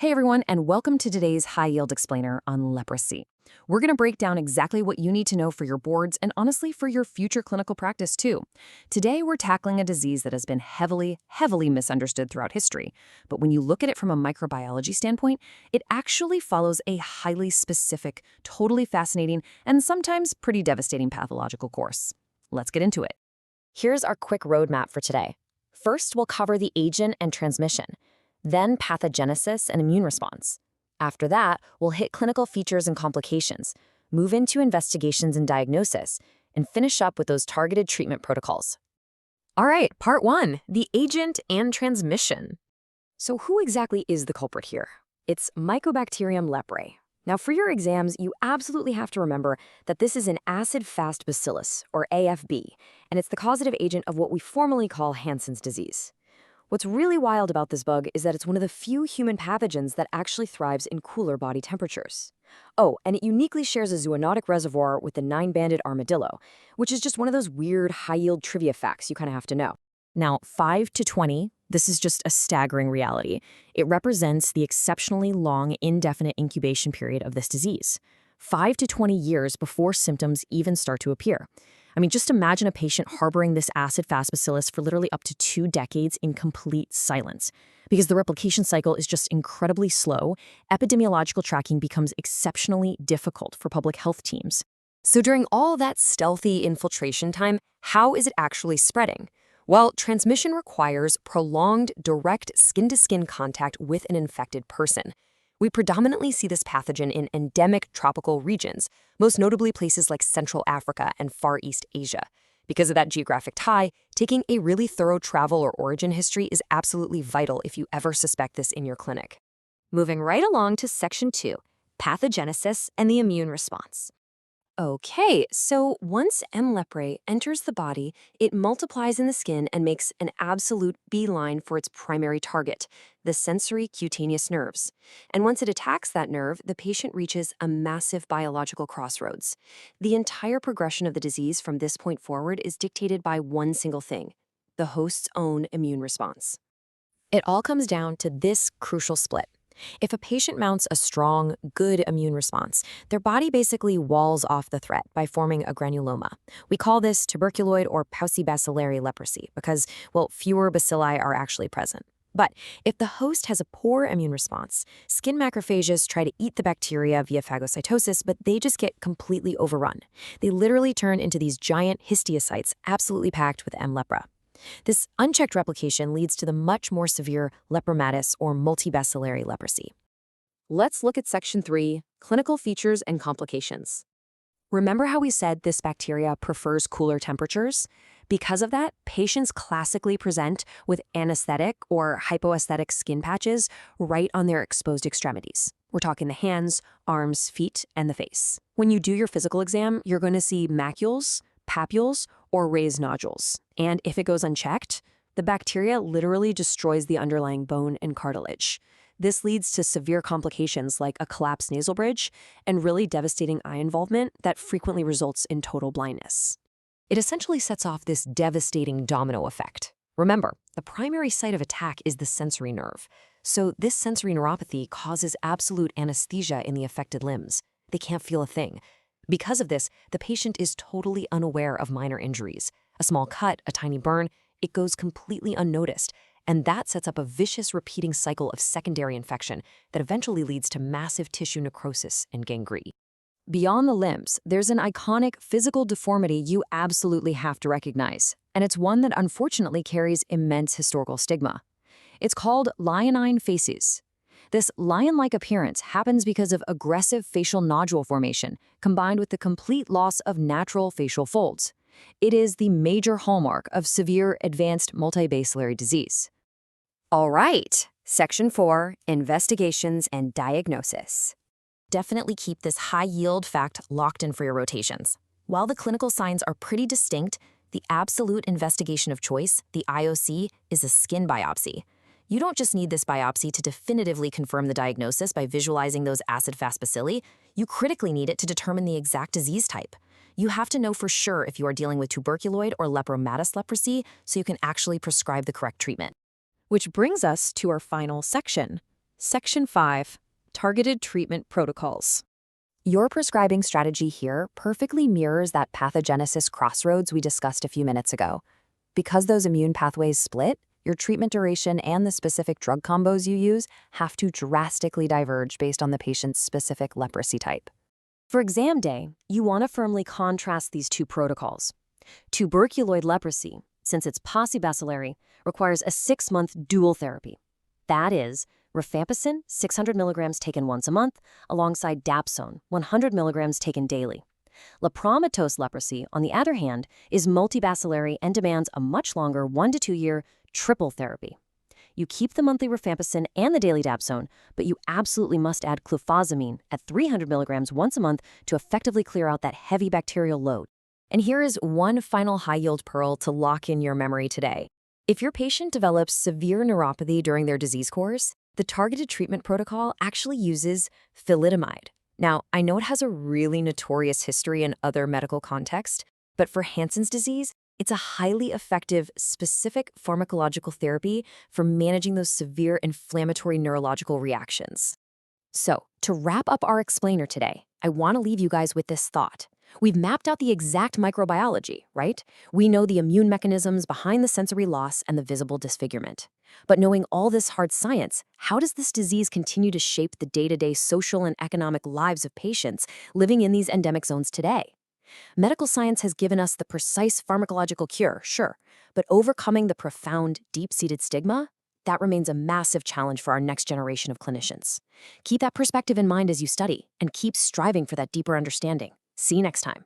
Hey everyone, and welcome to today's high-yield explainer on leprosy. We're going to break down exactly what you need to know for your boards and honestly for your future clinical practice too. Today we're tackling a disease that has been heavily misunderstood throughout history. But when you look at it from a microbiology standpoint, it actually follows a highly specific, totally fascinating, and sometimes pretty devastating pathological course. Let's get into it. Here's our quick roadmap for today. First, we'll cover the agent and transmission, then pathogenesis and immune response. After that, we'll hit clinical features and complications, move into investigations and diagnosis, and finish up with those targeted treatment protocols. All right, part one, the agent and transmission. So who exactly is the culprit here? It's Mycobacterium leprae. Now, for your exams, you absolutely have to remember that this is an acid-fast bacillus, or AFB, and it's the causative agent of what we formally call Hansen's disease. What's really wild about this bug is that it's one of the few human pathogens that actually thrives in cooler body temperatures. Oh, and it uniquely shares a zoonotic reservoir with the 9-banded armadillo, which is just one of those weird high-yield trivia facts you kind of have to know. Now, 5 to 20, this is just a staggering reality. It represents the exceptionally long, indefinite incubation period of this disease. 5 to 20 years before symptoms even start to appear. I mean, just imagine a patient harboring this acid-fast bacillus for literally up to 2 decades in complete silence. Because the replication cycle is just incredibly slow, epidemiological tracking becomes exceptionally difficult for public health teams. So during all that stealthy infiltration time, how is it actually spreading? Well, transmission requires prolonged, direct skin-to-skin contact with an infected person. We predominantly see this pathogen in endemic tropical regions, most notably places like Central Africa and Far East Asia. Because of that geographic tie, taking a really thorough travel or origin history is absolutely vital if you ever suspect this in your clinic. Moving right along to section 2, pathogenesis and the immune response. Okay, so once M. leprae enters the body, it multiplies in the skin and makes an absolute beeline for its primary target, the sensory cutaneous nerves. And once it attacks that nerve, the patient reaches a massive biological crossroads. The entire progression of the disease from this point forward is dictated by one single thing: the host's own immune response. It all comes down to this crucial split. If a patient mounts a strong, good immune response, their body basically walls off the threat by forming a granuloma. We call this tuberculoid or paucibacillary leprosy because, well, fewer bacilli are actually present. But if the host has a poor immune response, skin macrophages try to eat the bacteria via phagocytosis, but they just get completely overrun. They literally turn into these giant histiocytes absolutely packed with M. lepra. This unchecked replication leads to the much more severe lepromatous or multibacillary leprosy. Let's look at section 3, clinical features and complications. Remember how we said this bacteria prefers cooler temperatures? Because of that, patients classically present with anesthetic or hypoaesthetic skin patches right on their exposed extremities. We're talking the hands, arms, feet, and the face. When you do your physical exam, you're going to see macules, papules, or raised nodules. And if it goes unchecked, the bacteria literally destroys the underlying bone and cartilage. This leads to severe complications like a collapsed nasal bridge and really devastating eye involvement that frequently results in total blindness. It essentially sets off this devastating domino effect. Remember, the primary site of attack is the sensory nerve. So this sensory neuropathy causes absolute anesthesia in the affected limbs. They can't feel a thing. Because of this, the patient is totally unaware of minor injuries. A small cut, a tiny burn, it goes completely unnoticed. And that sets up a vicious repeating cycle of secondary infection that eventually leads to massive tissue necrosis and gangrene. Beyond the limbs, there's an iconic physical deformity you absolutely have to recognize. And it's one that unfortunately carries immense historical stigma. It's called leonine facies. This lion-like appearance happens because of aggressive facial nodule formation, combined with the complete loss of natural facial folds. It is the major hallmark of severe advanced multibacillary disease. All right, section 4, investigations and diagnosis. Definitely keep this high-yield fact locked in for your rotations. While the clinical signs are pretty distinct, the absolute investigation of choice, the IOC, is a skin biopsy. You don't just need this biopsy to definitively confirm the diagnosis by visualizing those acid-fast bacilli. You critically need it to determine the exact disease type. You have to know for sure if you are dealing with tuberculoid or lepromatous leprosy so you can actually prescribe the correct treatment. Which brings us to our final section, Section 5. Targeted Treatment Protocols. Your prescribing strategy here perfectly mirrors that pathogenesis crossroads we discussed a few minutes ago. Because those immune pathways split, your treatment duration and the specific drug combos you use have to drastically diverge based on the patient's specific leprosy type. For exam day, you want to firmly contrast these two protocols. Tuberculoid leprosy, since it's paucibacillary, requires a 6-month dual therapy. That is, rifampicin, 600 milligrams taken once a month, alongside dapsone, 100 milligrams taken daily. Lepromatous leprosy, on the other hand, is multibacillary and demands a much longer 1 to 2 year triple therapy. You keep the monthly rifampicin and the daily dapsone, but you absolutely must add clofazimine at 300 milligrams once a month to effectively clear out that heavy bacterial load. And here is one final high-yield pearl to lock in your memory today. If your patient develops severe neuropathy during their disease course, the targeted treatment protocol actually uses thalidomide. Now, I know it has a really notorious history in other medical contexts, but for Hansen's disease, it's a highly effective, specific pharmacological therapy for managing those severe inflammatory neurological reactions. So, to wrap up our explainer today, I want to leave you guys with this thought. We've mapped out the exact microbiology, right? We know the immune mechanisms behind the sensory loss and the visible disfigurement. But knowing all this hard science, how does this disease continue to shape the day-to-day social and economic lives of patients living in these endemic zones today? Medical science has given us the precise pharmacological cure, sure, but overcoming the profound, deep-seated stigma, that remains a massive challenge for our next generation of clinicians. Keep that perspective in mind as you study, and keep striving for that deeper understanding. See you next time.